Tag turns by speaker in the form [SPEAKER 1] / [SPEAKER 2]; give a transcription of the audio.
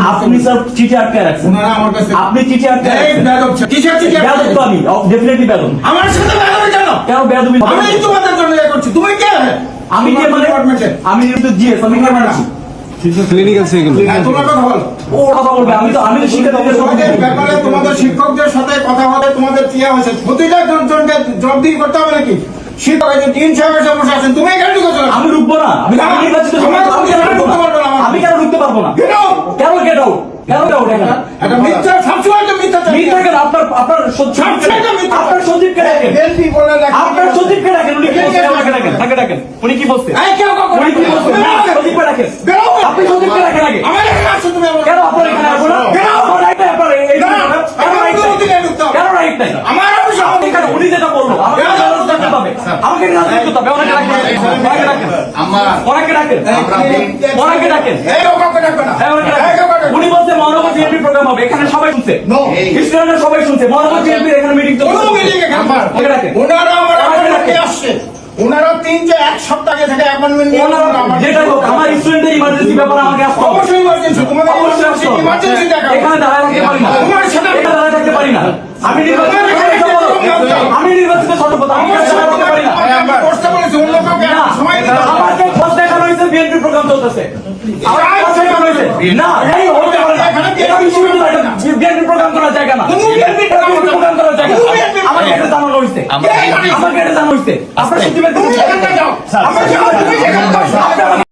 [SPEAKER 1] আপনি স্যার চিঠি আটকে রাখছেন।
[SPEAKER 2] ওনারা আমার কাছে
[SPEAKER 1] আপনি চিঠি আটকে
[SPEAKER 2] এই
[SPEAKER 1] রাখছেন।
[SPEAKER 2] বেয়াদব কিসের চিঠি আটকে
[SPEAKER 1] বেয়াদব তো আমি, ডেফিনেটলি বেয়াদব।
[SPEAKER 2] আমার সাথে বেয়াদবি কেন?
[SPEAKER 1] কেন বেয়াদবি?
[SPEAKER 2] আমি তোমাদের জন্য ইয়ে করছি, তুমি কে?
[SPEAKER 1] আমি কে মানে?
[SPEAKER 2] ডিপার্টমেন্টে
[SPEAKER 1] আমি তো জিএস, আমি কে মানে?
[SPEAKER 3] ক্লিনিক্যাল সেগুলো
[SPEAKER 2] তোমার কথা বল।
[SPEAKER 1] ও কথা বলবে, আমি তো শিক্ষার্থীদের
[SPEAKER 2] তোমাদের ব্যাপারে তোমাদের শিক্ষকদের সাথে কথা বলে তোমাদের কি হয়েছে প্রতিটা জনকে জবাবদিহি করতে হবে নাকি? শিক্ষক এই যে ডিন সাহেবের সমস্যা আছেন, তুমি এখানে ঢুকেছো না?
[SPEAKER 1] আমি ঢুকবো না, আমি নির্বাচিত আমি কেন ঢুকতে পারবো না? আমি কেন ঢুকতে পারবো না?
[SPEAKER 2] Get out!
[SPEAKER 1] কেন গেট আউট? কেন গেট আউট?
[SPEAKER 2] একটা মিথ্যা সবসময় তো মিথ্যা চাই।
[SPEAKER 1] মিথ্যা কেন? আপনার সচিবকে ডাকেন।
[SPEAKER 2] বিএনপি বলে রাখি।
[SPEAKER 1] আপনার সচিবকে ডাকেন, উনি কি বলছেন? আমাকে ডাকেন, তাকে ডাকেন। উনি কি বলছেন?
[SPEAKER 2] এই কেউ কাউকে
[SPEAKER 1] উনি কি
[SPEAKER 2] ডাকবে না।
[SPEAKER 1] বলছেন?
[SPEAKER 2] তুমি আমাকে-
[SPEAKER 1] সচিবকে ডাকেন।
[SPEAKER 2] বেরো।
[SPEAKER 1] আপনি সচিবকে ডাকেন আগে।
[SPEAKER 2] আমার এখানে আসো তুমি আমার-
[SPEAKER 1] কেন আপনার এখানে আসবো না?
[SPEAKER 2] Get out!
[SPEAKER 1] আমার right নাই, আপনার এই-
[SPEAKER 2] না,
[SPEAKER 1] কেন
[SPEAKER 2] আমার
[SPEAKER 1] right নাই?
[SPEAKER 2] কোনো দিকে ঢুকতে হবে।
[SPEAKER 1] কেন right নাই?
[SPEAKER 2] আমার অফিসে
[SPEAKER 1] আপনি কেন? উনি যেটা বললো, আমাকে
[SPEAKER 2] Get out!
[SPEAKER 1] রাজনীতি করতে হবে। আমাকে রাজনীতি করতে হবে। ওনাকে ডাকেন। ওনাকে ডাকেন। ওনাকে ডাকেন। ওনাকে ডাকেন।
[SPEAKER 2] এই কেউ কাউকে ডাকবে না।
[SPEAKER 1] হ্যাঁ, ওনাকে
[SPEAKER 2] এই
[SPEAKER 1] ডাকেন।
[SPEAKER 2] কেউ কাউকে ডাকবে না।
[SPEAKER 1] উনি বলছে মহানগর বিএনপি প্রোগ্রাম হবে, এখানে সবাই শুনছে।
[SPEAKER 2] No.
[SPEAKER 1] স্টুডেন্টরা সবাই শুনছে, মহানগর বিএনপির এখানে মিটিং
[SPEAKER 2] কোনো
[SPEAKER 1] চলছে।
[SPEAKER 2] meeting এখানে না।
[SPEAKER 1] ওকে ডাকেন।
[SPEAKER 2] ওনারা আমার
[SPEAKER 1] আমাকে
[SPEAKER 2] এখানে
[SPEAKER 1] ডাকেন।
[SPEAKER 2] আসছে। ওনারা এক সপ্তাহ আগে থেকে অ্যাপয়েন্টমেন্ট নিয়ে
[SPEAKER 1] ওনারা
[SPEAKER 2] আমার-
[SPEAKER 1] যেটাই হোক, আমার স্টুডেন্টের ইমার্জেন্সি ব্যাপারে আমাকে আসতে হবে।
[SPEAKER 2] অবশ্যই emergency, তোমাদের
[SPEAKER 1] অবশ্যই আসতে হবে।
[SPEAKER 2] emergency দেখাও।
[SPEAKER 1] এখানে দাঁড়ায় থাকতে পারি না।
[SPEAKER 2] তোমার সাথে-
[SPEAKER 1] এখানে দাঁড়ায় থাকতে পারি না। আমি নির্বাচিত সদস্য। আমি নির্বাচিত সদস্য। আমি
[SPEAKER 2] আমার
[SPEAKER 1] এখানে
[SPEAKER 2] সাথে
[SPEAKER 1] দাঁড়ায় থাকতে পারি না।
[SPEAKER 2] আমি বসতে বলেছি, অন্য কাউকে
[SPEAKER 1] না,
[SPEAKER 2] সময় দিতে হবে।
[SPEAKER 1] আমাকে খোঁজ দেখানো হয়েছে বিএনপি প্রোগ্রাম চলতেছে। আমার খোঁজ দেখানো হয়েছে। না, এই হতে পারে না। এটা বিশ্ববিদ্যালয়, এটা বিএনপি প্রোগ্রাম করার জায়গা না।
[SPEAKER 2] কোনো BNP
[SPEAKER 1] এটা বিএনপি প্রোগ্রাম করার জায়গা না।
[SPEAKER 2] কোনো BNP
[SPEAKER 1] আমাকে এটা জানানো হয়েছে। আমাকে এটা জানানো হয়েছে। আপনার সচিবের
[SPEAKER 2] তুমি এখানটা যাও। আমার সাথে